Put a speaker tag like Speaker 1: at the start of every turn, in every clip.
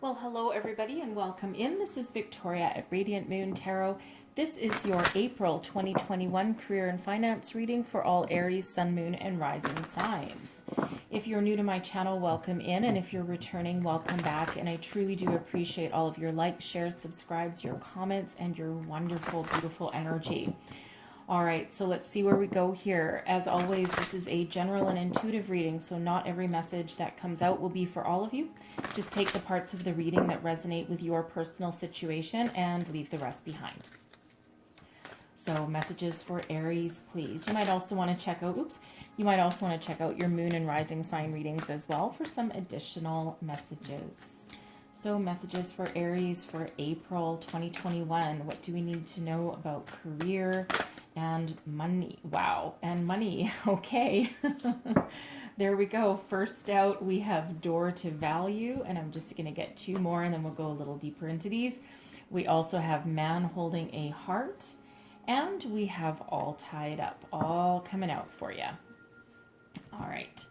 Speaker 1: Well, hello everybody and welcome in. This is Victoria at Radiant Moon Tarot. This is your April 2021 career and finance reading for all Aries, Sun, Moon, and Rising signs. If you're new to my channel, welcome in, and if you're returning, welcome back. And I truly do appreciate all of your likes, shares, subscribes, your comments, and your wonderful, beautiful energy. All right, so let's see where we go here. As always, this is a general and intuitive reading, so not every message that comes out will be for all of you. Just take the parts of the reading that resonate with your personal situation and leave the rest behind. So messages for Aries, please. You might also want to check out, you might also want to check out your moon and rising sign readings as well for some additional messages. So messages for Aries for April 2021. What do we need to know about career and money? Wow, and money. Okay. There we go. First out, we have door to value, and I'm just going to get two more and then we'll go a little deeper into these. We also have man holding a heart, and we have all tied up, all coming out for you. All right.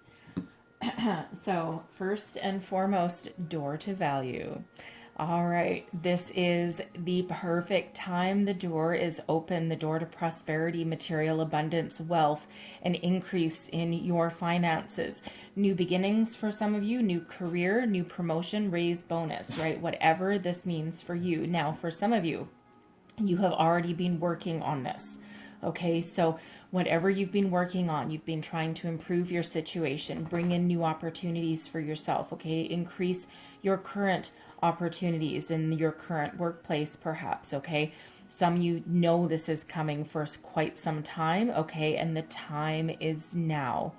Speaker 1: So first and foremost, door to value. All right, this is the perfect time. The door is open, the door to prosperity, material abundance, wealth, an increase in your finances, new beginnings for some of you, new career, new promotion, raise, bonus, right? Whatever this means for you. Now, for some of you, you have already been working on this. Okay, so whatever you've been working on, you've been trying to improve your situation, bring in new opportunities for yourself, okay? Increase your current opportunities in your current workplace, perhaps, okay? Some you know this is coming for quite some time, okay? And the time is now.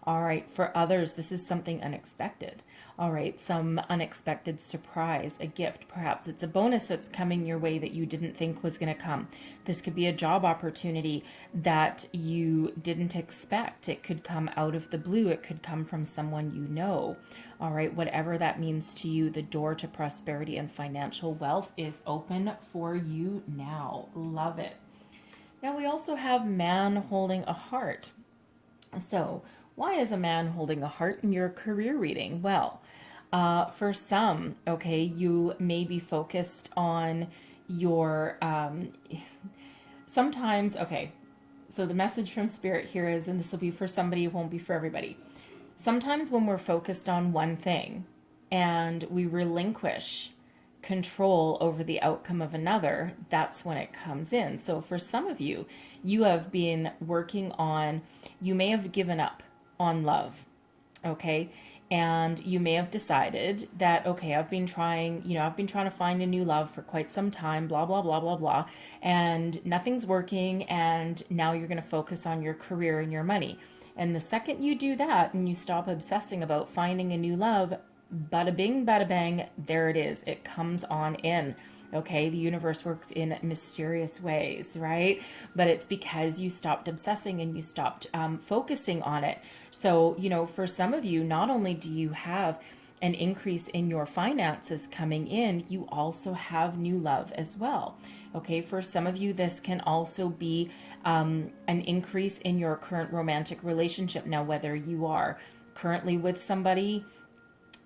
Speaker 1: All right, for others, this is something unexpected. All right, some unexpected surprise, a gift. Perhaps it's a bonus that's coming your way that you didn't think was going to come. This could be a job opportunity that you didn't expect. It could come out of the blue. It could come from someone you know. All right, whatever that means to you, the door to prosperity and financial wealth is open for you now. Love it. Now we also have man holding a heart. So why is a man holding a heart in your career reading? Well, for some, okay, you may be focused on your, sometimes, okay, so the message from Spirit here is, and this will be for somebody, it won't be for everybody. Sometimes when we're focused on one thing and we relinquish control over the outcome of another, that's when it comes in. So for some of you, you have been working on, you may have given up on love, okay? And you may have decided that, okay, I've been trying to find a new love for quite some time, blah, blah, blah, blah, blah, and nothing's working, and now you're going to focus on your career and your money. And the second you do that and you stop obsessing about finding a new love, bada bing, bada bang, there it is. It comes on in. Okay, the universe works in mysterious ways, right? But it's because you stopped obsessing and you stopped focusing on it. So, you know, for some of you, not only do you have an increase in your finances coming in, you also have new love as well. Okay, for some of you, this can also be an increase in your current romantic relationship. Now, whether you are currently with somebody,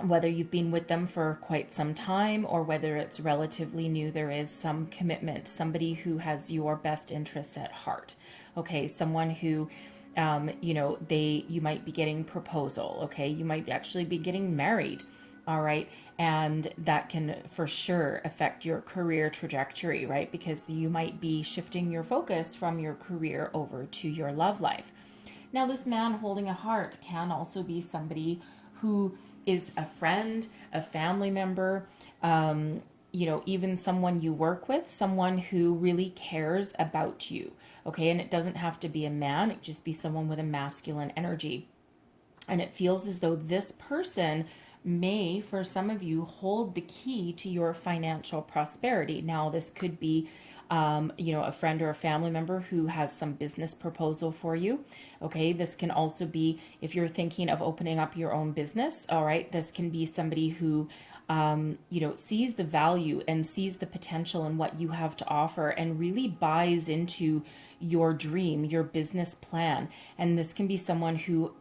Speaker 1: whether you've been with them for quite some time, or whether it's relatively new, there is some commitment, somebody who has your best interests at heart. Okay, someone who, you know, you might be getting proposal. Okay, you might actually be getting married. All right, and that can for sure affect your career trajectory, right? Because you might be shifting your focus from your career over to your love life. Now, this man holding a heart can also be somebody who is a friend, a family member, you know, even someone you work with, someone who really cares about you, okay? And it doesn't have to be a man, it just be someone with a masculine energy. And it feels as though this person may, for some of you, hold the key to your financial prosperity. Now, this could be you know, a friend or a family member who has some business proposal for you. Okay, this can also be if you're thinking of opening up your own business. All right, this can be somebody who, you know, sees the value and sees the potential in what you have to offer and really buys into your dream, your business plan. And this can be someone who,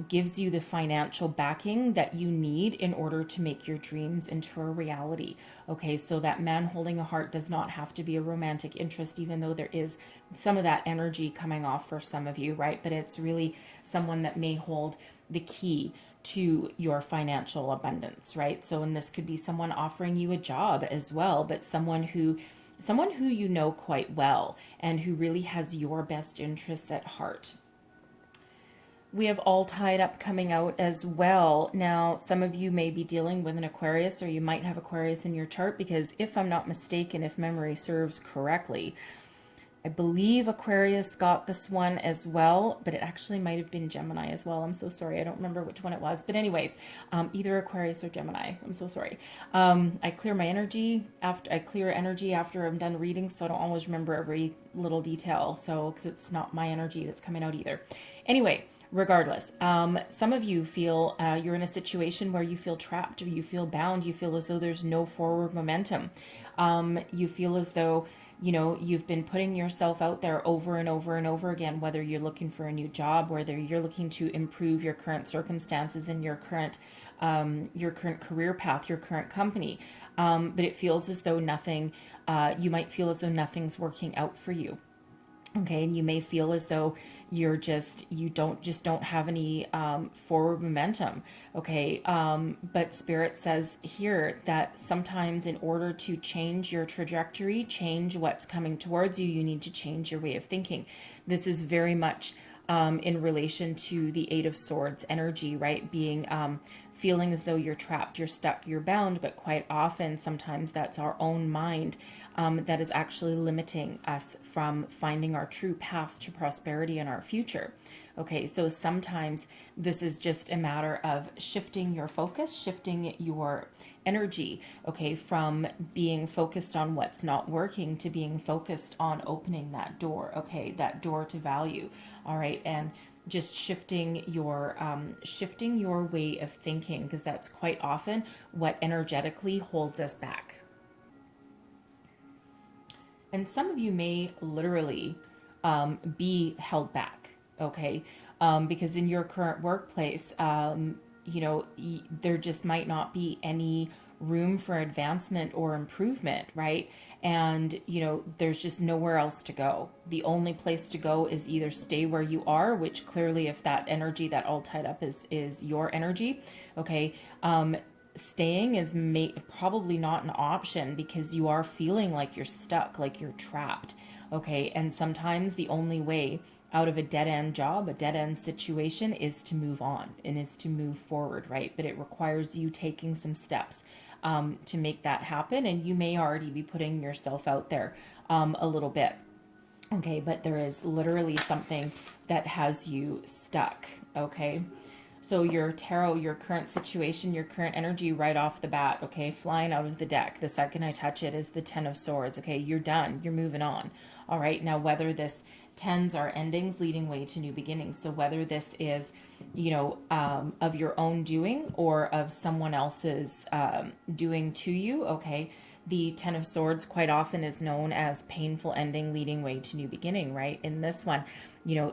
Speaker 1: gives you the financial backing that you need in order to make your dreams into a reality. Okay, so that man holding a heart does not have to be a romantic interest, even though there is some of that energy coming off for some of you, right? But it's really someone that may hold the key to your financial abundance, right? So, and this could be someone offering you a job as well, but someone who you know quite well and who really has your best interests at heart. We have all tied up coming out as well. Now, some of you may be dealing with an Aquarius, or you might have Aquarius in your chart, because if I'm not mistaken, if memory serves correctly, I believe Aquarius got this one as well, but it actually might have been Gemini as well. I'm so sorry. I don't remember which one it was. But anyways, either Aquarius or Gemini. I'm so sorry. I clear my energy after I'm done reading, so I don't always remember every little detail. So, because it's not my energy that's coming out either. Anyway, regardless, some of you feel you're in a situation where you feel trapped, or you feel bound, you feel as though there's no forward momentum. You feel as though you've been putting yourself out there over and over and over again, whether you're looking for a new job, whether you're looking to improve your current circumstances in your current career path, your current company. But it feels as though you might feel as though nothing's working out for you. Okay, and you may feel as though you don't have any forward momentum. Okay, but Spirit says here that sometimes in order to change your trajectory, change what's coming towards you, you need to change your way of thinking. This is very much in relation to the Eight of Swords energy, right? Being feeling as though you're trapped, you're stuck, you're bound, but quite often, sometimes that's our own mind that is actually limiting us from finding our true path to prosperity in our future. Okay, so sometimes this is just a matter of shifting your focus, shifting your energy, okay, from being focused on what's not working to being focused on opening that door, okay, that door to value, all right, and just shifting your way of thinking, because that's quite often what energetically holds us back. And some of you may literally be held back, okay? Because in your current workplace, there just might not be any room for advancement or improvement, right? And, there's just nowhere else to go. The only place to go is either stay where you are, which clearly, if that energy, that all tied up is your energy, okay? Staying is probably not an option, because you are feeling like you're stuck, like you're trapped, okay? And sometimes the only way out of a dead-end job, a dead-end situation, is to move on and is to move forward, right? But it requires you taking some steps to make that happen, and you may already be putting yourself out there a little bit, okay? But there is literally something that has you stuck, okay? So your tarot, your current situation, your current energy right off the bat, okay, flying out of the deck, the second I touch it, is the Ten of Swords, okay? You're done. You're moving on, all right? Now, whether this tens are endings leading way to new beginnings, so whether this is, of your own doing or of someone else's doing to you, okay? The Ten of Swords quite often is known as painful ending leading way to new beginning, right? In this one,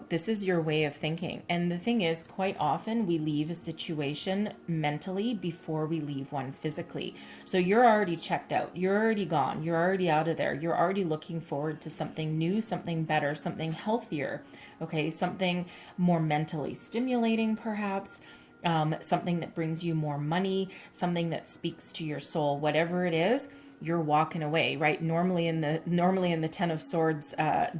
Speaker 1: this is your way of thinking. And the thing is, quite often we leave a situation mentally before we leave one physically. So you're already checked out. You're already gone. You're already out of there. You're already looking forward to something new, something better, something healthier, okay? Something more mentally stimulating, perhaps. Something that brings you more money, something that speaks to your soul, whatever it is. You're walking away, right? Normally in the Ten of Swords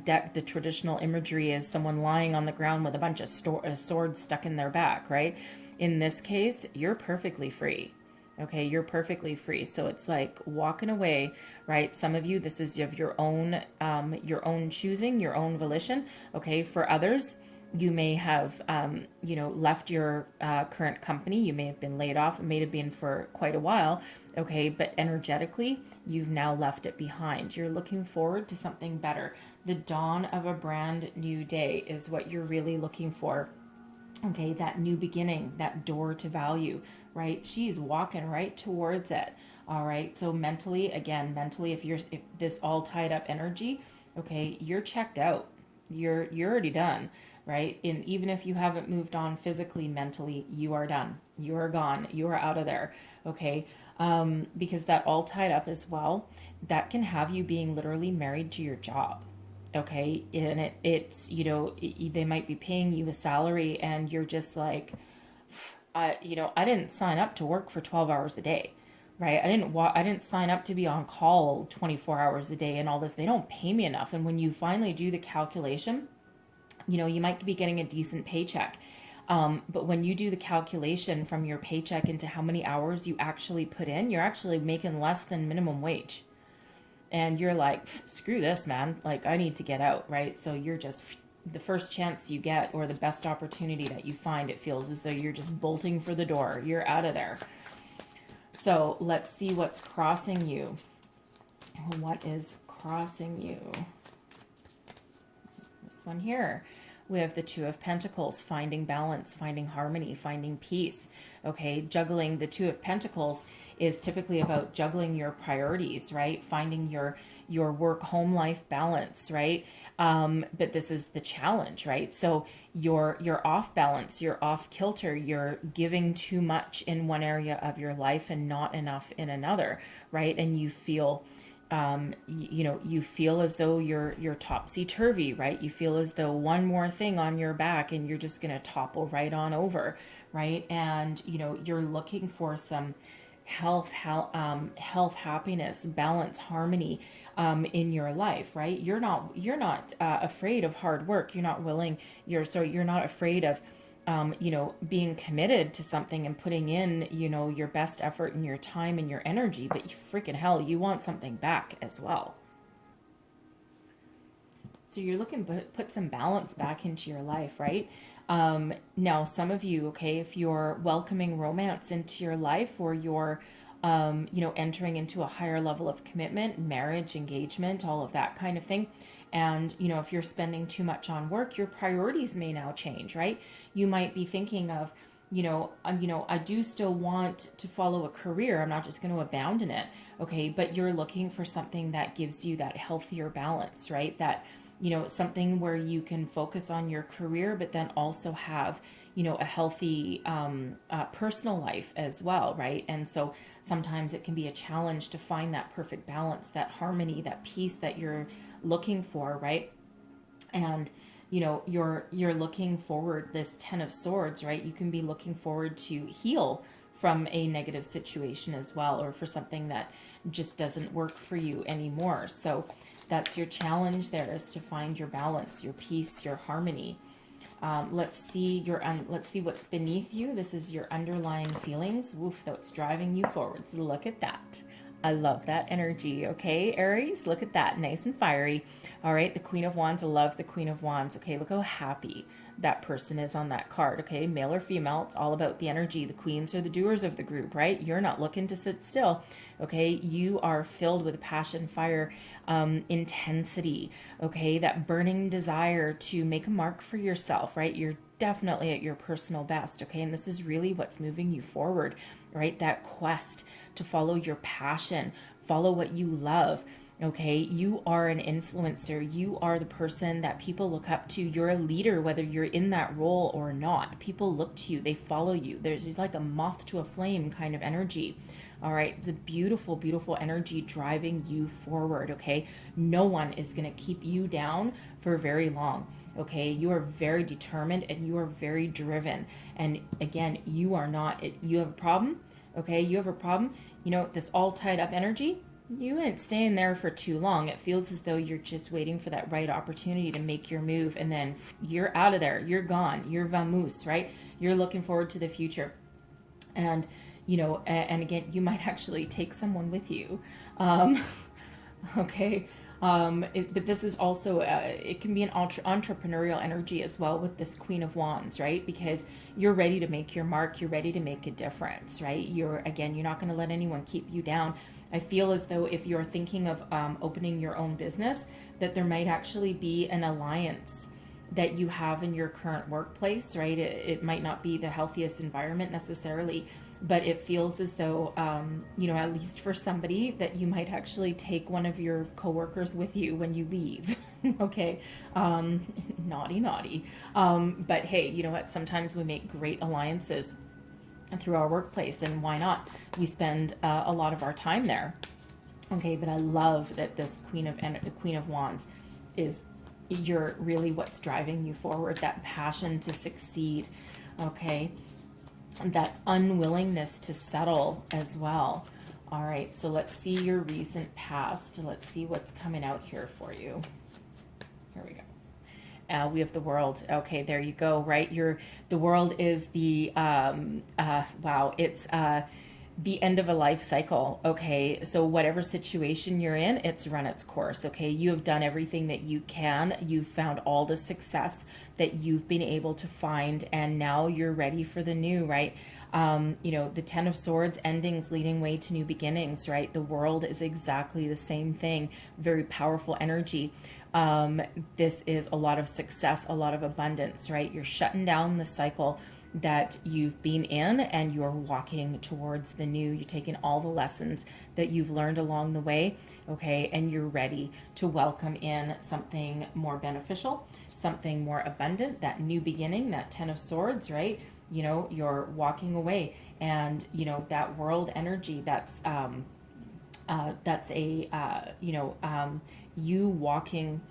Speaker 1: deck, the traditional imagery is someone lying on the ground with a bunch of swords stuck in their back, right? In this case, you're perfectly free. Okay, you're perfectly free. So it's like walking away, right? Some of you, this is of your own choosing, your own volition. Okay, for others, you may have, left your current company. You may have been laid off. It may have been for quite a while. Okay, but energetically, you've now left it behind. You're looking forward to something better. The dawn of a brand new day is what you're really looking for. Okay, that new beginning, that door to value, right? She's walking right towards it. All right, so mentally, if this all tied up energy, okay, you're checked out. You're already done. right? And even if you haven't moved on physically, mentally, you are done. You are gone. You are out of there, okay? Because that all tied up as well, that can have you being literally married to your job, okay? And it's, you know, they might be paying you a salary and you're just like, you know, I didn't sign up to work for 12 hours a day, right? I didn't sign up to be on call 24 hours a day and all this. They don't pay me enough. And when you finally do the calculation, you know, you might be getting a decent paycheck. But when you do the calculation from your paycheck into how many hours you actually put in, you're actually making less than minimum wage. And you're like, screw this, man. Like, I need to get out, right? So you're just, the first chance you get or the best opportunity that you find, it feels as though you're just bolting for the door. You're out of there. So let's see what's crossing you. What is crossing you? This one here. We have the Two of Pentacles, finding balance, finding harmony, finding peace. Okay, juggling. The Two of Pentacles is typically about juggling your priorities, right? Finding your work-home life balance, right? But this is the challenge, right? So you're off balance, you're off kilter, you're giving too much in one area of your life and not enough in another, right? And you feel you know, you feel as though you're topsy-turvy, right? You feel as though one more thing on your back and you're just going to topple right on over, right? And, you know, you're looking for some health, happiness, balance, harmony in your life, right? You're not afraid of hard work. You're not afraid of you know, being committed to something and putting in, you know, your best effort and your time and your energy, but you freaking hell, you want something back as well. So you're looking to put some balance back into your life, right? Now, some of you, okay, if you're welcoming romance into your life or you're, you know, entering into a higher level of commitment, marriage, engagement, all of that kind of thing. And, you know, if you're spending too much on work, your priorities may now change, right? You might be thinking of, you know, I do still want to follow a career. I'm not just going to abandon it. Okay. But you're looking for something that gives you that healthier balance, right? That, you know, something where you can focus on your career, but then also have, you know, a healthy personal life as well, right? And so sometimes it can be a challenge to find that perfect balance, that harmony, that peace that you're looking for, right? And, you know, you're looking forward, this Ten of Swords, right? You can be looking forward to heal from a negative situation as well, or for something that just doesn't work for you anymore. So that's your challenge there, is to find your balance, your peace, your harmony. Let's see what's beneath you. This is your underlying feelings. Woof, that's driving you forward. So look at that. I love that energy. Okay, Aries, look at that. Nice and fiery. All right, the Queen of Wands. I love the Queen of Wands. Okay, look how happy that person is on that card. Okay, male or female, it's all about the energy. The queens are the doers of the group, right? You're not looking to sit still. Okay, you are filled with passion, fire, intensity. Okay, that burning desire to make a mark for yourself, right? You're definitely at your personal best. Okay, and this is really what's moving you forward, right? That quest to follow your passion, follow what you love. Okay, you are an influencer. You are the person that people look up to. You're a leader, whether you're in that role or not. People look to you, they follow you. There's like a moth to a flame kind of energy. All right, it's a beautiful, beautiful energy driving you forward. Okay, no one is going to keep you down for very long. Okay, you are very determined and you are very driven. And again, you are not, you have a problem. Okay, you have a problem. You know, this all tied up energy, you ain't staying there for too long. It feels as though you're just waiting for that right opportunity to make your move, and then you're out of there. You're gone. You're vamoose, right? You're looking forward to the future. And, you know, and again, you might actually take someone with you. Okay. But this is also, it can be an entrepreneurial energy as well with this Queen of Wands, right? Because you're ready to make your mark. You're ready to make a difference, right? You're not going to let anyone keep you down. I feel as though if you're thinking of opening your own business, that there might actually be an alliance that you have in your current workplace, right? It might not be the healthiest environment necessarily, but it feels as though, you know, at least for somebody, that you might actually take one of your coworkers with you when you leave. Okay. Naughty, naughty. But hey, you know what? Sometimes we make great alliances through our workplace, and why not? We spend a lot of our time there. Okay. But I love that this Queen of Wands is, you're really what's driving you forward, that passion to succeed. Okay. That unwillingness to settle as well. All right, so let's see your recent past. Let's see what's coming out here for you. Here we go. We have the World. Okay, there you go. Right, the World is the wow. It's the end of a life cycle. Okay, so whatever situation you're in, it's run its course. Okay, you have done everything that you can. You've found all the success that you've been able to find, and now you're ready for the new, right? You know, the Ten of Swords, endings leading way to new beginnings, right? The World is exactly the same thing. Very powerful energy. This is a lot of success, a lot of abundance, right? You're shutting down the cycle that you've been in, and you're walking towards the new. You're taking all the lessons that you've learned along the way, okay, and you're ready to welcome in something more beneficial, something more abundant, that new beginning, that Ten of Swords, right? You know, you're walking away, and you know, that World energy, that's a you walking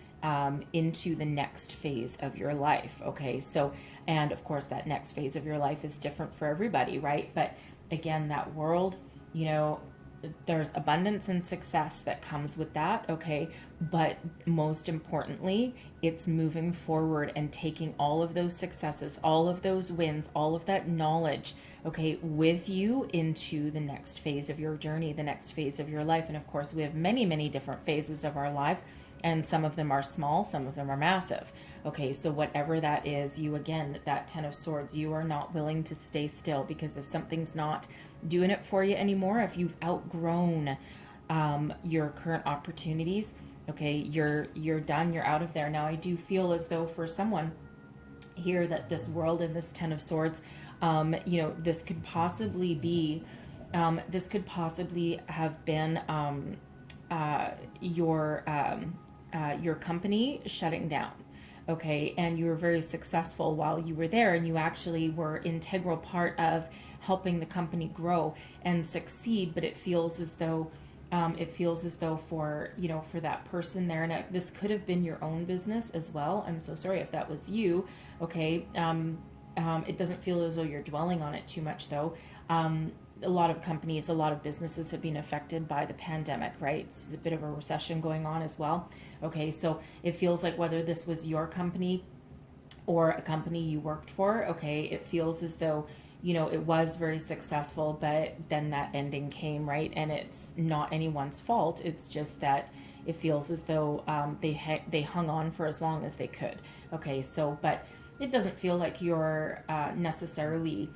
Speaker 1: into the next phase of your life. Okay, so, and of course that next phase of your life is different for everybody, right? But again, that World, you know, there's abundance and success that comes with that. Okay, but most importantly, it's moving forward and taking all of those successes, all of those wins, all of that knowledge, okay, with you into the next phase of your journey, the next phase of your life. And of course, we have many, many different phases of our lives, and some of them are small, some of them are massive. Okay, so whatever that is, you, again, that Ten of Swords, you are not willing to stay still, because if something's not doing it for you anymore, if you've outgrown your current opportunities, okay, you're done, you're out of there. Now, I do feel as though for someone here that this World and this Ten of Swords, you know, this could possibly be, this could possibly have been your company shutting down. Okay, and you were very successful while you were there, and you actually were an integral part of helping the company grow and succeed. But it feels as though for, you know, for that person there, and this could have been your own business as well. I'm so sorry if that was you. Okay, it doesn't feel as though you're dwelling on it too much, though. A lot of companies, a lot of businesses have been affected by the pandemic, right? There's a bit of a recession going on as well. Okay, so it feels like whether this was your company or a company you worked for, okay, it feels as though, you know, it was very successful, but then that ending came, right? And it's not anyone's fault. It's just that it feels as though they hung on for as long as they could. Okay, so, but it doesn't feel like you're necessarily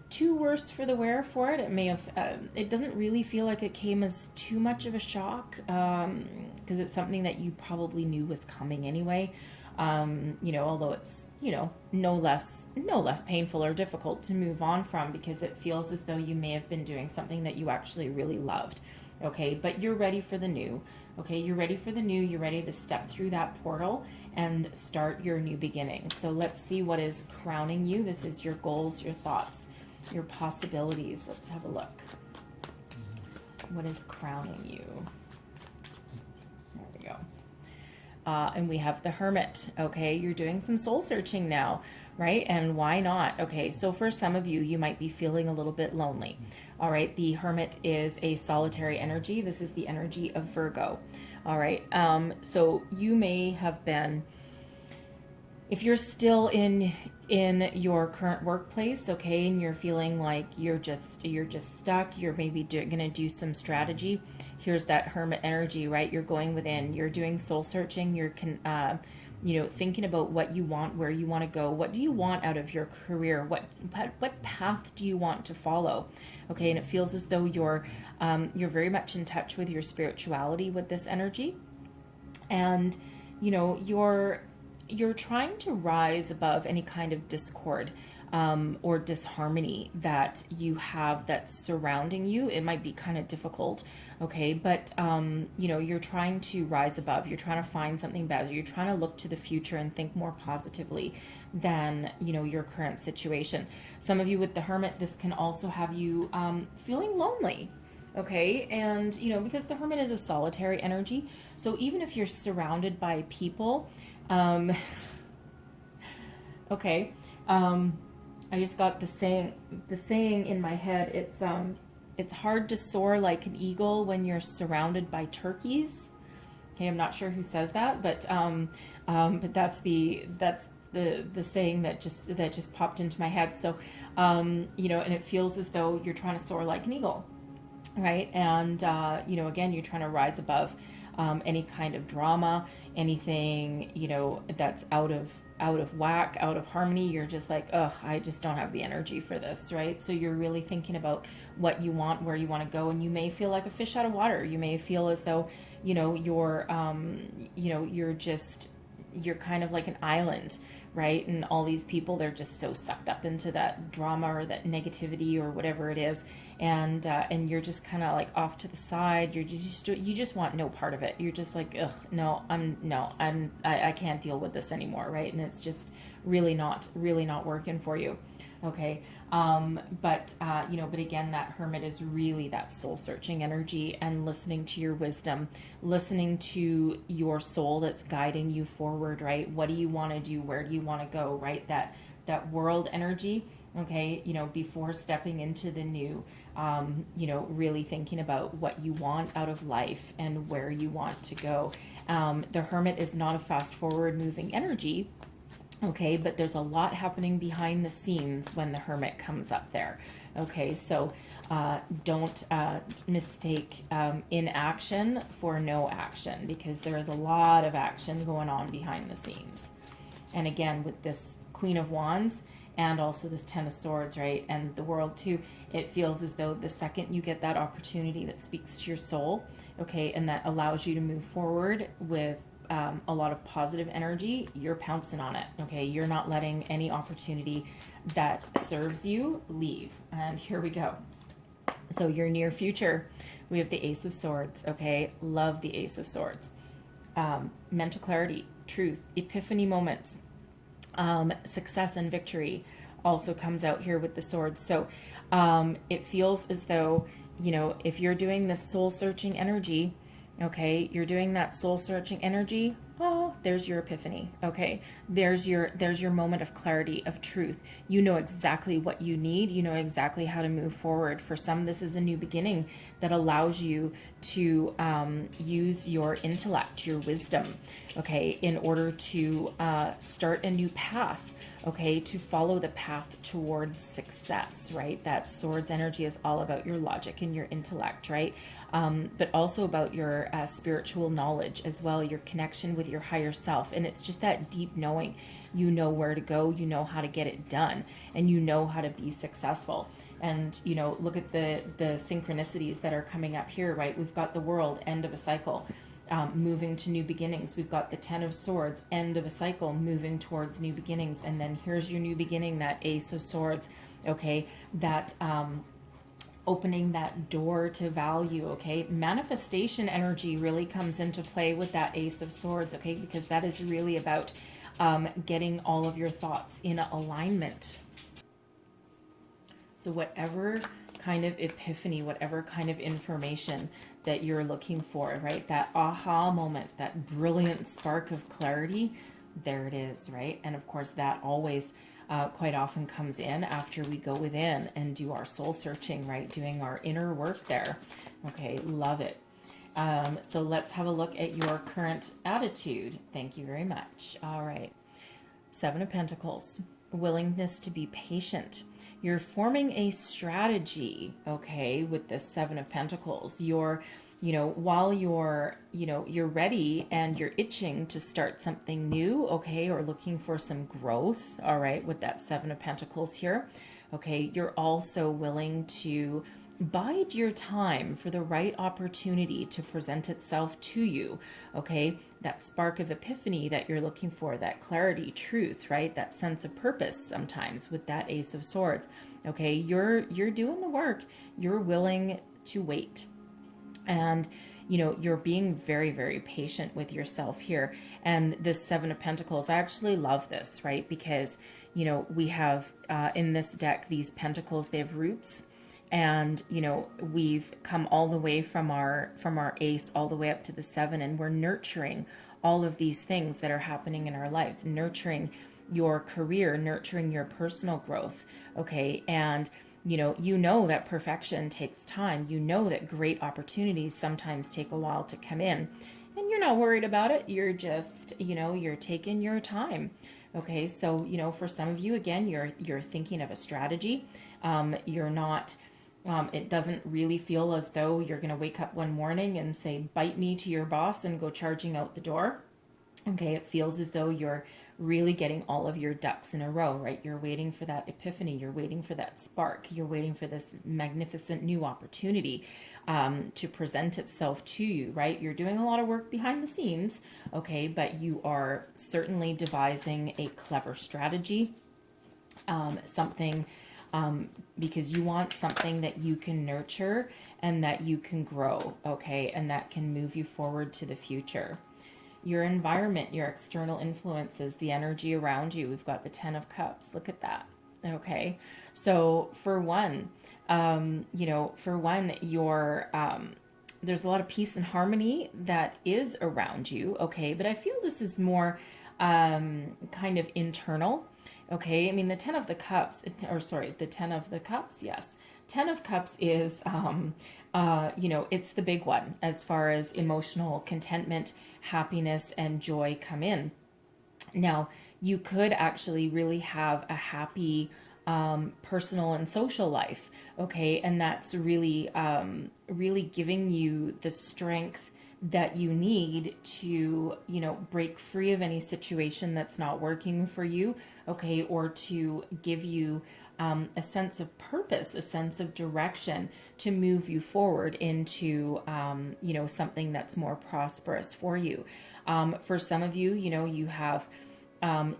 Speaker 1: too worse for the wear for it. It may have, it doesn't really feel like it came as too much of a shock, because it's something that you probably knew was coming anyway. You know, although it's, you know, no less painful or difficult to move on from, because it feels as though you may have been doing something that you actually really loved. Okay, but you're ready for the new. Okay, you're ready for the new. You're ready to step through that portal and start your new beginning. So let's see what is crowning you. This is your goals, your thoughts, your possibilities. Let's have a look. What is crowning you? There we go. And we have the Hermit. Okay, you're doing some soul searching now, right? And why not? Okay, so for some of you, you might be feeling a little bit lonely. All right, the Hermit is a solitary energy. This is the energy of Virgo. All right, so you may have been, if you're still in your current workplace, okay, and you're feeling like you're just stuck, you're maybe gonna do some strategy. Here's that Hermit energy, right? You're going within, you're doing soul searching, you're you know, thinking about what you want, where you want to go, what do you want out of your career, what path do you want to follow, okay? And it feels as though you're very much in touch with your spirituality with this energy, and you know, you're trying to rise above any kind of discord or disharmony that you have that's surrounding you. It might be kind of difficult, okay? But, you know, you're trying to rise above. You're trying to find something better. You're trying to look to the future and think more positively than, you know, your current situation. Some of you with the Hermit, this can also have you feeling lonely, okay? And, you know, because the Hermit is a solitary energy, so even if you're surrounded by people, okay, I just got the saying in my head. It's hard to soar like an eagle when you're surrounded by turkeys. Okay, I'm not sure who says that, but that's the saying that just popped into my head. So, you know, and it feels as though you're trying to soar like an eagle, right? And you know, again, you're trying to rise above any kind of drama, anything, you know, that's out of whack, out of harmony. You're just like, ugh, I just don't have the energy for this, right? So you're really thinking about what you want, where you want to go, and you may feel like a fish out of water. You may feel as though, you know, you're kind of like an island, right? And all these people, they're just so sucked up into that drama or that negativity or whatever it is, and you're just kind of like off to the side. You just want no part of it. You're just like, ugh, no, I can't deal with this anymore, right? And it's just really not working for you. Okay. But again, that Hermit is really that soul searching energy and listening to your wisdom, listening to your soul that's guiding you forward, right? What do you want to do? Where do you want to go, right? That world energy, okay, you know, before stepping into the new, you know, really thinking about what you want out of life and where you want to go. The Hermit is not a fast forward moving energy. Okay, but there's a lot happening behind the scenes when the Hermit comes up there. Okay, so don't mistake inaction for no action, because there is a lot of action going on behind the scenes. And again, with this Queen of Wands and also this Ten of Swords, right, and the World too, it feels as though the second you get that opportunity that speaks to your soul, okay, and that allows you to move forward with a lot of positive energy, you're pouncing on it, okay? You're not letting any opportunity that serves you leave. And here we go. So your near future, we have the Ace of Swords, okay? Love the Ace of Swords. Mental clarity, truth, epiphany moments, success and victory also comes out here with the swords. So it feels as though, you know, if you're doing this soul-searching energy, okay, you're doing that soul-searching energy, oh, there's your epiphany, okay? There's your moment of clarity, of truth. You know exactly what you need. You know exactly how to move forward. For some, this is a new beginning that allows you to use your intellect, your wisdom, okay, in order to start a new path, okay, to follow the path towards success, right? That swords energy is all about your logic and your intellect, right? But also about your spiritual knowledge as well, your connection with your higher self. And it's just that deep knowing. You know where to go, you know how to get it done, and you know how to be successful. And, you know, look at the synchronicities that are coming up here, right? We've got the World, end of a cycle, moving to new beginnings. We've got the Ten of Swords, end of a cycle, moving towards new beginnings. And then here's your new beginning, that Ace of Swords, okay, that opening that door to value, okay? Manifestation energy really comes into play with that Ace of Swords, okay? Because that is really about getting all of your thoughts in alignment. So whatever kind of epiphany, whatever kind of information that you're looking for, right? That aha moment, that brilliant spark of clarity, there it is, right? And of course, that always quite often comes in after we go within and do our soul searching, right? Doing our inner work there. Okay, love it. So let's have a look at your current attitude. Thank you very much. All right. Seven of Pentacles, willingness to be patient. You're forming a strategy, okay, with this Seven of Pentacles. You're, you know, while you're, you know, you're ready and you're itching to start something new, okay, or looking for some growth, all right, with that Seven of Pentacles here, okay, you're also willing to bide your time for the right opportunity to present itself to you. Okay, that spark of epiphany that you're looking for, that clarity, truth, right? That sense of purpose sometimes with that Ace of Swords. Okay, you're doing the work. You're willing to wait. And you're being very, very patient with yourself here. And this Seven of Pentacles, I actually love this, right? Because we have in this deck, these pentacles, they have roots. And we've come all the way from our ace all the way up to the seven, and we're nurturing all of these things that are happening in our lives, nurturing your career, nurturing your personal growth. Okay, and you know that perfection takes time. You know that great opportunities sometimes take a while to come in, and you're not worried about it. You're just you're taking your time. Okay, so for some of you, again, you're thinking of a strategy. You're not. It doesn't really feel as though you're going to wake up one morning and say, bite me to your boss and go charging out the door. Okay, it feels as though you're really getting all of your ducks in a row, right? You're waiting for that epiphany. You're waiting for that spark. You're waiting for this magnificent new opportunity to present itself to you, right? You're doing a lot of work behind the scenes, okay, but you are certainly devising a clever strategy, something because you want something that you can nurture and that you can grow, okay, and that can move you forward to the future. Your environment, your external influences, the energy around you. We've got the Ten of Cups. Look at that, okay? So for one, your there's a lot of peace and harmony that is around you, okay? But I feel this is more kind of internal. Okay, I mean, the Ten of the Cups, the Ten of the Cups, yes. Ten of Cups is, it's the big one as far as emotional contentment, happiness, and joy come in. Now, you could actually really have a happy personal and social life, okay? And that's really, really giving you the strength that you need to, break free of any situation that's not working for you, okay, or to give you a sense of purpose, a sense of direction to move you forward into, something that's more prosperous for you. For some of you, you have,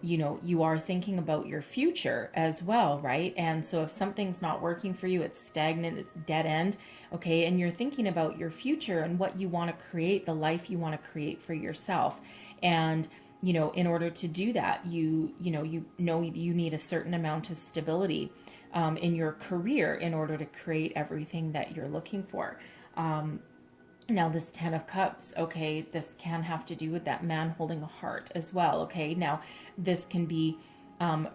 Speaker 1: you are thinking about your future as well, right? And so if something's not working for you, it's stagnant, it's dead end, okay, and you're thinking about your future and what you want to create, the life you want to create for yourself. And in order to do that, you need a certain amount of stability in your career in order to create everything that you're looking for. Now, this Ten of Cups, okay, this can have to do with that man holding a heart as well, okay? Now, this can be,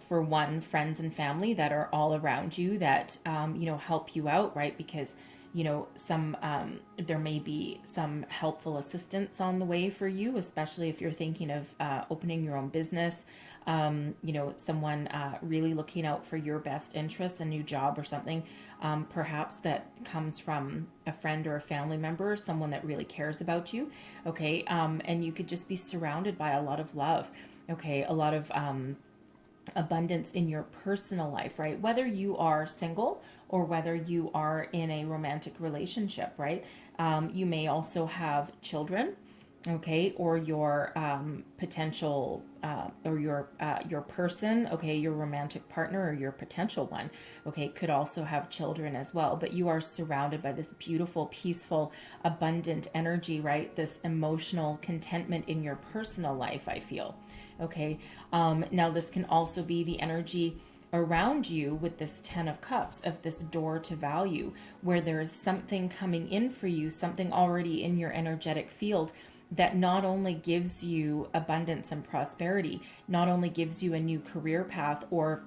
Speaker 1: for one, friends and family that are all around you that, help you out, right? Because, there may be some helpful assistance on the way for you, especially if you're thinking of opening your own business, someone really looking out for your best interests, a new job or something, perhaps that comes from a friend or a family member, someone that really cares about you, okay? And you could just be surrounded by a lot of love, okay? A lot of abundance in your personal life, right? Whether you are single or whether you are in a romantic relationship, right? You may also have children, okay, or your potential or your person, okay, your romantic partner or your potential one, okay, could also have children as well. But you are surrounded by this beautiful, peaceful, abundant energy, right? This emotional contentment in your personal life, I feel. Okay, now this can also be the energy around you with this Ten of Cups, of this door to value, where there is something coming in for you, something already in your energetic field that not only gives you abundance and prosperity, not only gives you a new career path or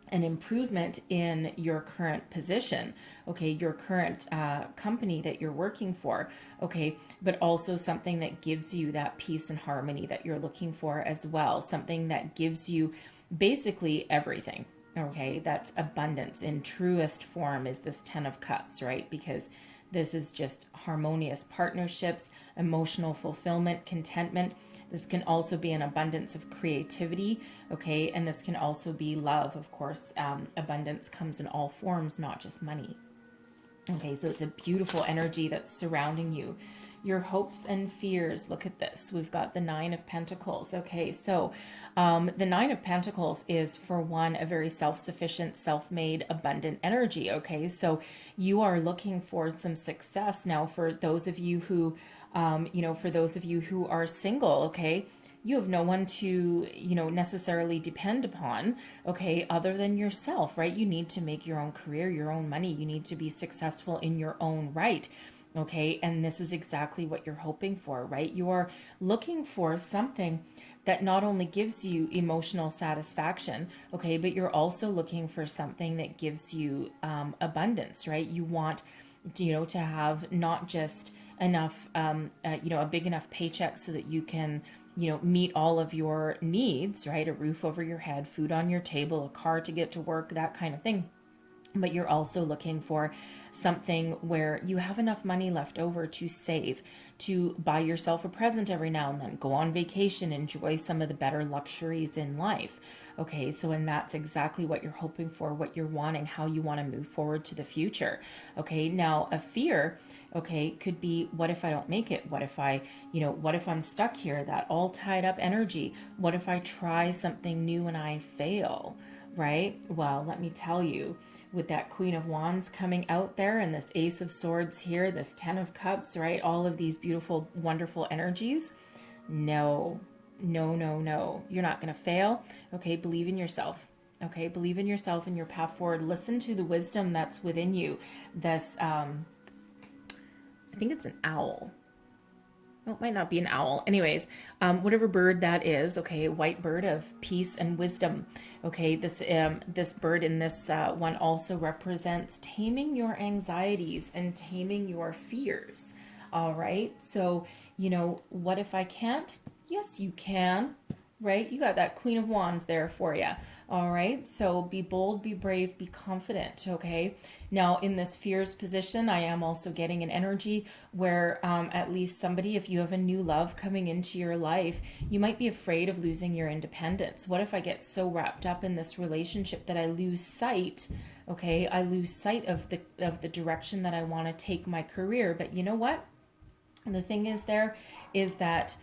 Speaker 1: an improvement in your current position, okay, your current company that you're working for, okay, but also something that gives you that peace and harmony that you're looking for as well, something that gives you basically everything, okay? That's abundance in truest form is this Ten of Cups, right? Because this is just harmonious partnerships, emotional fulfillment, contentment. This can also be an abundance of creativity, okay? And this can also be love, of course. Abundance comes in all forms, not just money. Okay, so it's a beautiful energy that's surrounding you. Your hopes and fears. Look at this. We've got the Nine of Pentacles. Okay, so the Nine of Pentacles is, for one, a very self-sufficient, self-made, abundant energy. Okay, so you are looking for some success now. For those of you who, for those of you who are single, okay, you have no one to, necessarily depend upon, okay, other than yourself, right? You need to make your own career, your own money. You need to be successful in your own right. Okay, and this is exactly what you're hoping for, right? You are looking for something that not only gives you emotional satisfaction, okay, but you're also looking for something that gives you abundance, right? You want, to have not just enough, a big enough paycheck so that you can, meet all of your needs, right? A roof over your head, food on your table, a car to get to work, that kind of thing. But you're also looking for something where you have enough money left over to save, to buy yourself a present every now and then, go on vacation, enjoy some of the better luxuries in life. Okay, so and that's exactly what you're hoping for, what you're wanting, how you want to move forward to the future. Okay, now a fear, okay, could be, what if I don't make it? What if what if I'm stuck here? That all tied up energy. What if I try something new and I fail? Right? Well, let me tell you, with that Queen of Wands coming out there and this Ace of Swords here, this Ten of Cups, right? All of these beautiful, wonderful energies. No. You're not going to fail. Okay, believe in yourself. Okay, believe in yourself and your path forward. Listen to the wisdom that's within you. This, I think it's an owl. No, it might not be an owl. Anyways, whatever bird that is, okay, white bird of peace and wisdom. Okay, this bird in this one also represents taming your anxieties and taming your fears. All right, so, what if I can't? Yes, you can, right? You got that Queen of Wands there for you. All right, so be bold, be brave, be confident, okay? Now, in this fears position, I am also getting an energy where at least somebody, if you have a new love coming into your life, you might be afraid of losing your independence. What if I get so wrapped up in this relationship that I lose sight, okay? I lose sight of the direction that I want to take my career. But you know what? The thing is that,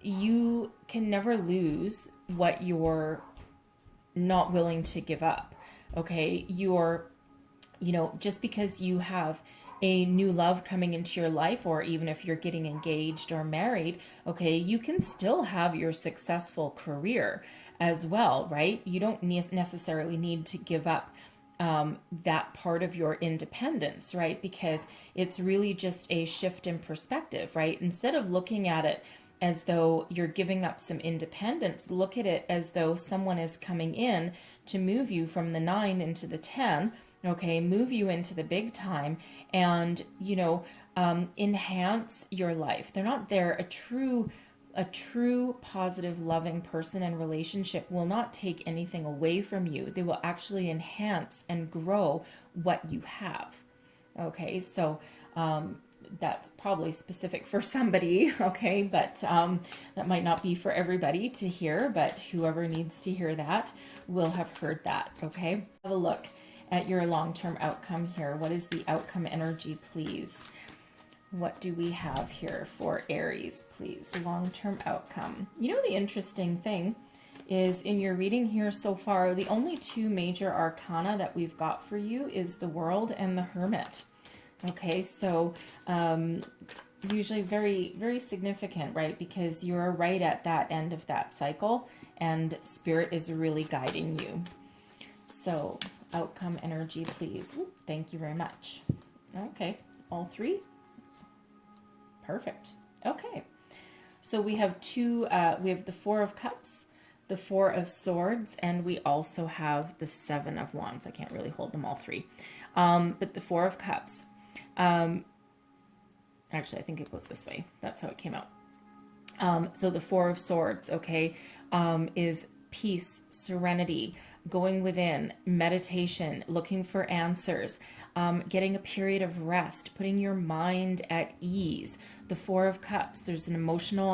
Speaker 1: you can never lose what you're not willing to give up. Okay, you're, just because you have a new love coming into your life, or even if you're getting engaged or married, okay, you can still have your successful career as well, right? You don't necessarily need to give up that part of your independence, right? Because it's really just a shift in perspective, right? Instead of looking at it as though you're giving up some independence, look at it as though someone is coming in to move you from the 9 into the 10, okay, move you into the big time and, enhance your life. They're not there. A true positive, loving person and relationship will not take anything away from you. They will actually enhance and grow what you have. Okay, so, that's probably specific for somebody, okay, but that might not be for everybody to hear, but whoever needs to hear that will have heard that, okay? Have a look at your long-term outcome here. What is the outcome energy, please? What do we have here for Aries, please? Long-term outcome. The interesting thing is in your reading here so far, the only two major arcana that we've got for you is the World and the Hermit. Okay, so usually very, very significant, right? Because you're right at that end of that cycle and Spirit is really guiding you. So outcome energy, please. Ooh, thank you very much. Okay, all three. Perfect. Okay, so we have we have the Four of Cups, the Four of Swords, and we also have the Seven of Wands. I can't really hold them all three. But the Four of Cups. Actually, I think it was this way. That's how it came out. So the Four of Swords, okay, is peace, serenity, going within, meditation, looking for answers, getting a period of rest, putting your mind at ease. The Four of Cups, there's an emotional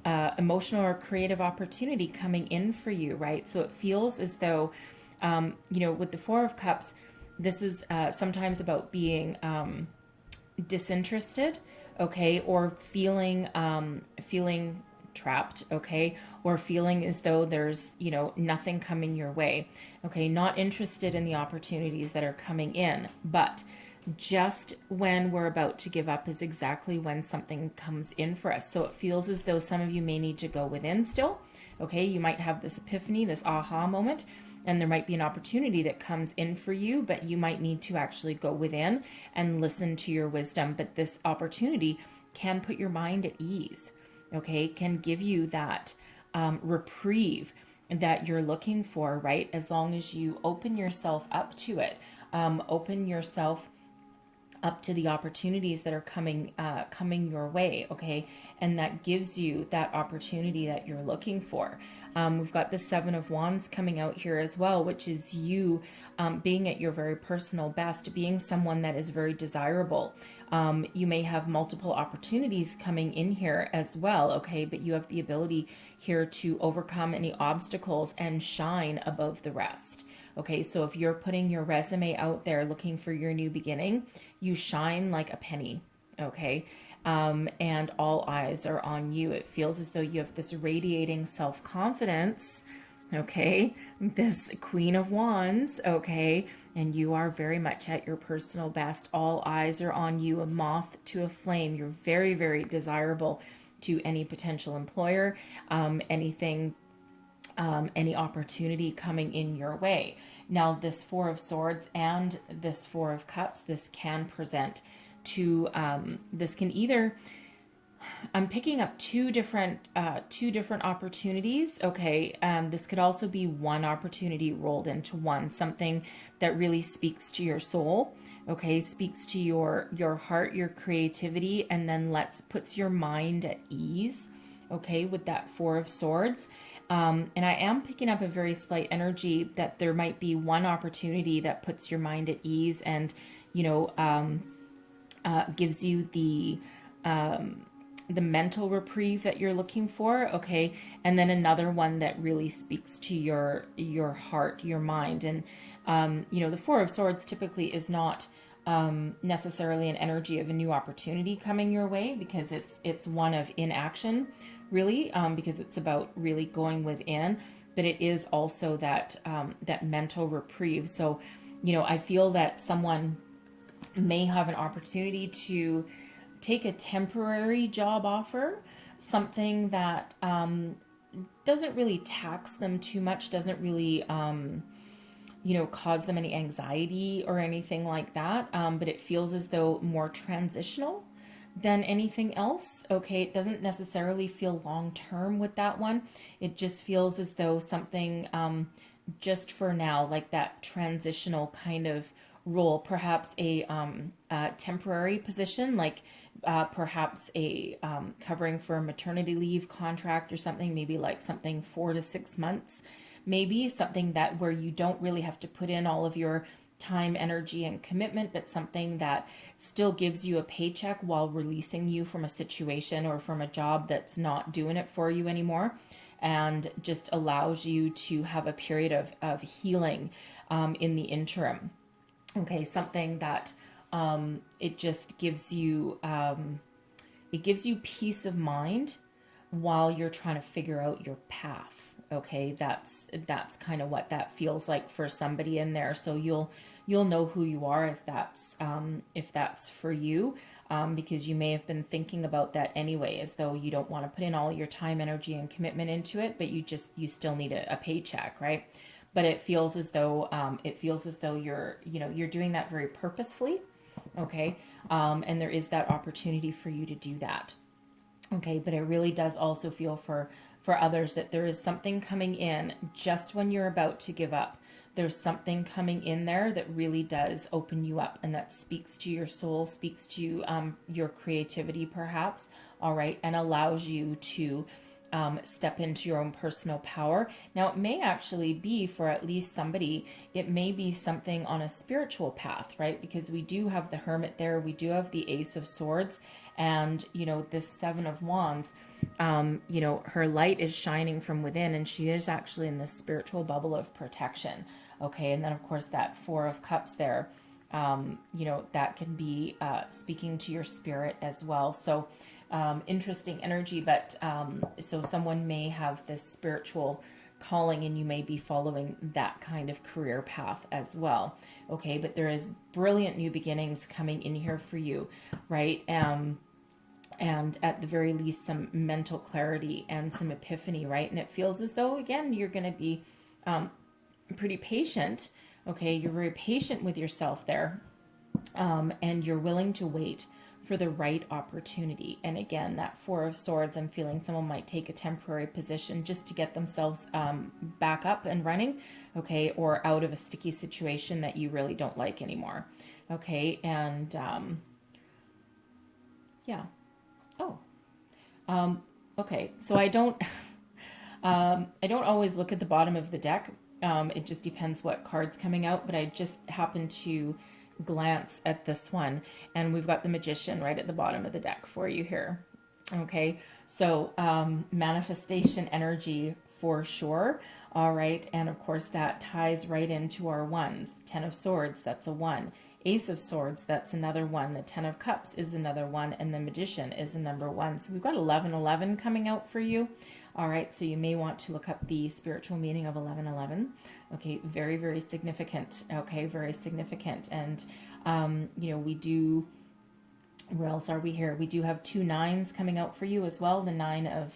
Speaker 1: or creative opportunity coming in for you, right? So it feels as though, with the Four of Cups, This is sometimes about being disinterested, okay, or feeling trapped, okay, or feeling as though there's, nothing coming your way, okay, not interested in the opportunities that are coming in, but just when we're about to give up is exactly when something comes in for us. So it feels as though some of you may need to go within still, okay, you might have this epiphany, this aha moment, and there might be an opportunity that comes in for you, but you might need to actually go within and listen to your wisdom. But this opportunity can put your mind at ease, okay, can give you that reprieve that you're looking for, right? As long as you open yourself up to it, open yourself up to the opportunities that are coming your way, okay? And that gives you that opportunity that you're looking for. We've got the Seven of Wands coming out here as well, which is you being at your very personal best, being someone that is very desirable. You may have multiple opportunities coming in here as well, okay? But you have the ability here to overcome any obstacles and shine above the rest. Okay, so if you're putting your resume out there looking for your new beginning, you shine like a penny, okay? And all eyes are on you. It feels as though you have this radiating self-confidence, okay? This Queen of Wands, okay? And you are very much at your personal best. All eyes are on you, a moth to a flame. You're very, very desirable to any potential employer, any opportunity coming in your way. Now, this Four of Swords and this Four of Cups, this can present to, this can either, I'm picking up two different opportunities. Okay. This could also be one opportunity rolled into one, something that really speaks to your soul. Okay. Speaks to your heart, your creativity, and then puts your mind at ease. Okay. With that Four of Swords. And I am picking up a very slight energy that there might be one opportunity that puts your mind at ease and, gives you the mental reprieve that you're looking for. Okay. And then another one that really speaks to your heart, your mind. And, the Four of Swords typically is not, necessarily an energy of a new opportunity coming your way, because it's one of inaction, really, because it's about really going within, but it is also that mental reprieve. So, I feel that someone may have an opportunity to take a temporary job offer, something that doesn't really tax them too much, doesn't really cause them any anxiety or anything like that, but it feels as though more transitional than anything else. Okay, it doesn't necessarily feel long-term with that one. It just feels as though something just for now, like that transitional kind of role, perhaps a temporary position, like perhaps a covering for a maternity leave contract or something, maybe like something 4 to 6 months, maybe something that where you don't really have to put in all of your time, energy, and commitment, but something that still gives you a paycheck while releasing you from a situation or from a job that's not doing it for you anymore, and just allows you to have a period of healing in the interim. Okay, something that it just gives you peace of mind while you're trying to figure out your path. Okay, that's kind of what that feels like for somebody in there. So you'll know who you are if that's for you, because you may have been thinking about that anyway, as though you don't want to put in all your time, energy, and commitment into it, but you still need a paycheck, right? But it feels as though you're doing that very purposefully, okay? And there is that opportunity for you to do that, okay? But it really does also feel for others that there is something coming in just when you're about to give up. There's something coming in there that really does open you up, and that speaks to your soul, speaks to your creativity perhaps, all right, and allows you to step into your own personal power. Now, it may actually be, for at least somebody, it may be something on a spiritual path, right? Because we do have the Hermit there, we do have the Ace of Swords, and, this Seven of Wands, her light is shining from within, and she is actually in this spiritual bubble of protection. Okay, and then of course that Four of Cups there, you know, that can be speaking to your spirit as well. So interesting energy, but so someone may have this spiritual calling and you may be following that kind of career path as well. Okay, but there is brilliant new beginnings coming in here for you, right? And at the very least some mental clarity and some epiphany, right? And it feels as though, again, you're going to be pretty patient. Okay, you're very patient with yourself there, and you're willing to wait for the right opportunity. And again, that Four of Swords, I'm feeling someone might take a temporary position just to get themselves back up and running, okay, or out of a sticky situation that you really don't like anymore. Okay, and yeah. Oh, okay. So I don't always look at the bottom of the deck. It just depends what card's coming out, but I just happened to glance at this one, and we've got the Magician right at the bottom of the deck for you here. Okay, so manifestation energy for sure. All right, and of course that ties right into our ones. Ten of Swords, that's a one. Ace of Swords, that's another one. The Ten of Cups is another one, and the Magician is a number one. So we've got 1111 coming out for you. All right, so you may want to look up the spiritual meaning of 1111. Okay, very, very significant. Okay, very significant. And, you know, we do, where else are we here? We do have 2 9s coming out for you as well. The Nine of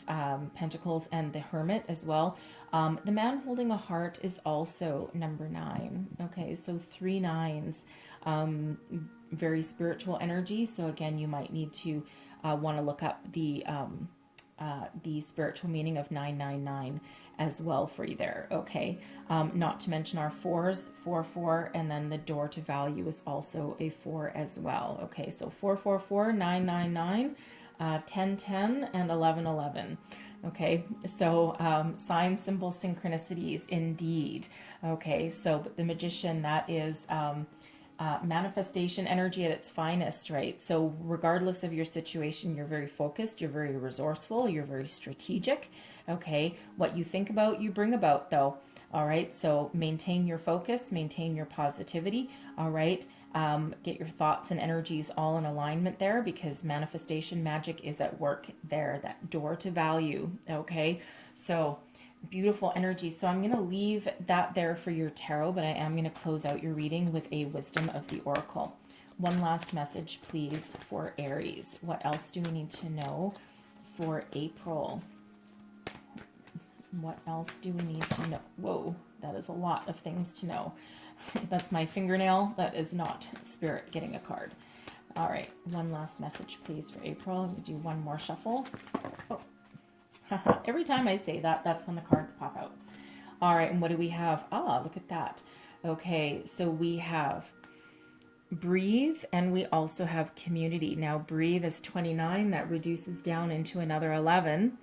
Speaker 1: Pentacles and the Hermit as well. The Man Holding a Heart is also number 9. Okay, so 3 9s. Very spiritual energy. So again, you might need to want to look up the spiritual meaning of 999 as well for you there. Okay, not to mention our 4s, 4 4, and then the door to value is also a 4 as well. Okay, so 4 4 4, 999, 10 10, and 11 11. Okay, so sign, symbol, synchronicities indeed. Okay, so the Magician, that is manifestation energy at its finest, right? So regardless of your situation, you're very focused, you're very resourceful, you're very strategic. Okay, what you think about, you bring about, though. All right, so maintain your focus, maintain your positivity. All right, get your thoughts and energies all in alignment there, because manifestation magic is at work there, that door to value. Okay, so beautiful energy. So I'm going to leave that there for your tarot, but I am going to close out your reading with a wisdom of the oracle. One last message, please, for Aries. What else do we need to know for April? What else do we need to know? Whoa, that is a lot of things to know. That's my fingernail. That is not Spirit getting a card. All right, one last message, please, for April. I'm going to do one more shuffle. Oh. Every time I say that, that's when the cards pop out. All right, and what do we have? Ah, look at that. Okay, so we have breathe, and we also have community. Now, breathe is 29. That reduces down into another 11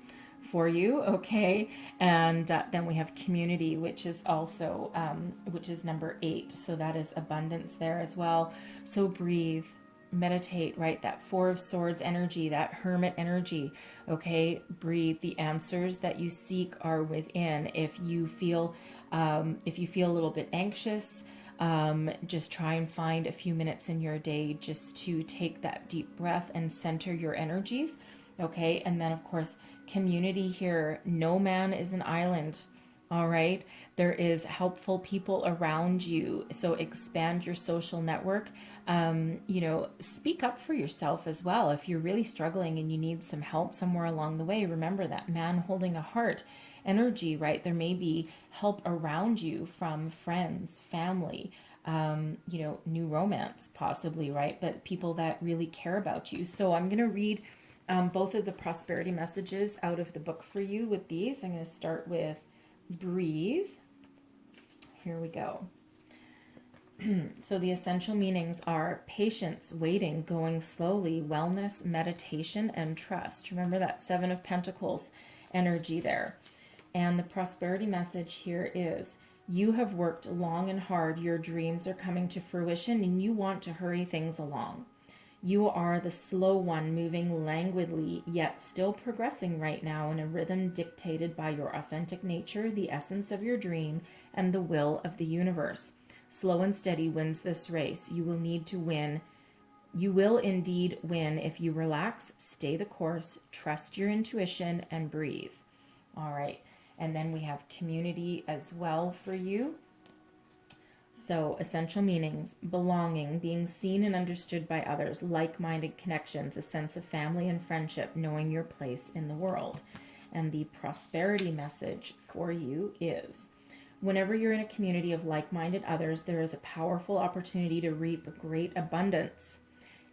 Speaker 1: for you. Okay, and then we have community, which is also, which is number 8. So that is abundance there as well. So breathe. Meditate, right? That Four of Swords energy, that Hermit energy. Okay, breathe. The answers that you seek are within. If you feel a little bit anxious, just try and find a few minutes in your day just to take that deep breath and center your energies. Okay, and then of course, community here. No man is an island. All right, there is helpful people around you, so expand your social network. You know, speak up for yourself as well. If you're really struggling and you need some help somewhere along the way, remember that Man Holding a Heart energy, right? There may be help around you from friends, family, you know, new romance possibly, right? But people that really care about you. So I'm going to read both of the prosperity messages out of the book for you with these. I'm going to start with breathe. Here we go. So the essential meanings are patience, waiting, going slowly, wellness, meditation, and trust. Remember that 7 of Pentacles energy there. And the prosperity message here is, you have worked long and hard. Your dreams are coming to fruition and you want to hurry things along. You are the slow one, moving languidly, yet still progressing right now in a rhythm dictated by your authentic nature, the essence of your dream, and the will of the universe. Slow and steady wins this race. You will need to win. You will indeed win if you relax, stay the course, trust your intuition, and breathe. All right. And then we have community as well for you. So, essential meanings: belonging, being seen and understood by others, like-minded connections, a sense of family and friendship, knowing your place in the world. And the prosperity message for you is: whenever you're in a community of like-minded others, there is a powerful opportunity to reap great abundance.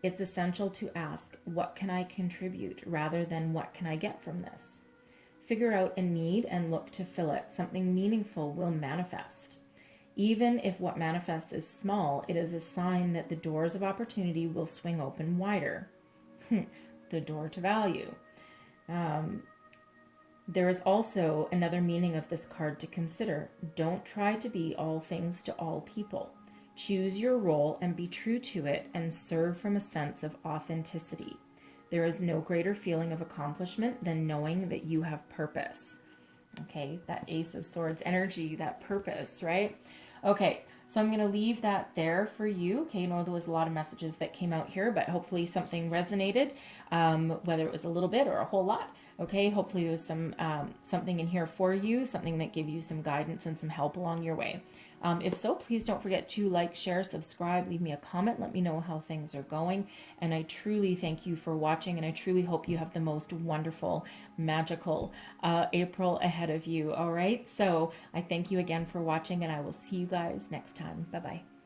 Speaker 1: It's essential to ask, what can I contribute, rather than what can I get from this? Figure out a need and look to fill it. Something meaningful will manifest. Even if what manifests is small, it is a sign that the doors of opportunity will swing open wider. The door to value. There is also another meaning of this card to consider. Don't try to be all things to all people. Choose your role and be true to it, and serve from a sense of authenticity. There is no greater feeling of accomplishment than knowing that you have purpose. Okay, that Ace of Swords energy, that purpose, right? Okay, so I'm going to leave that there for you. Okay, I know there was a lot of messages that came out here, but hopefully something resonated, whether it was a little bit or a whole lot. Okay, hopefully there was something in here for you, something that gave you some guidance and some help along your way. If so, please don't forget to like, share, subscribe, leave me a comment, let me know how things are going. And I truly thank you for watching, and I truly hope you have the most wonderful, magical April ahead of you. All right, so I thank you again for watching, and I will see you guys next time. Bye-bye.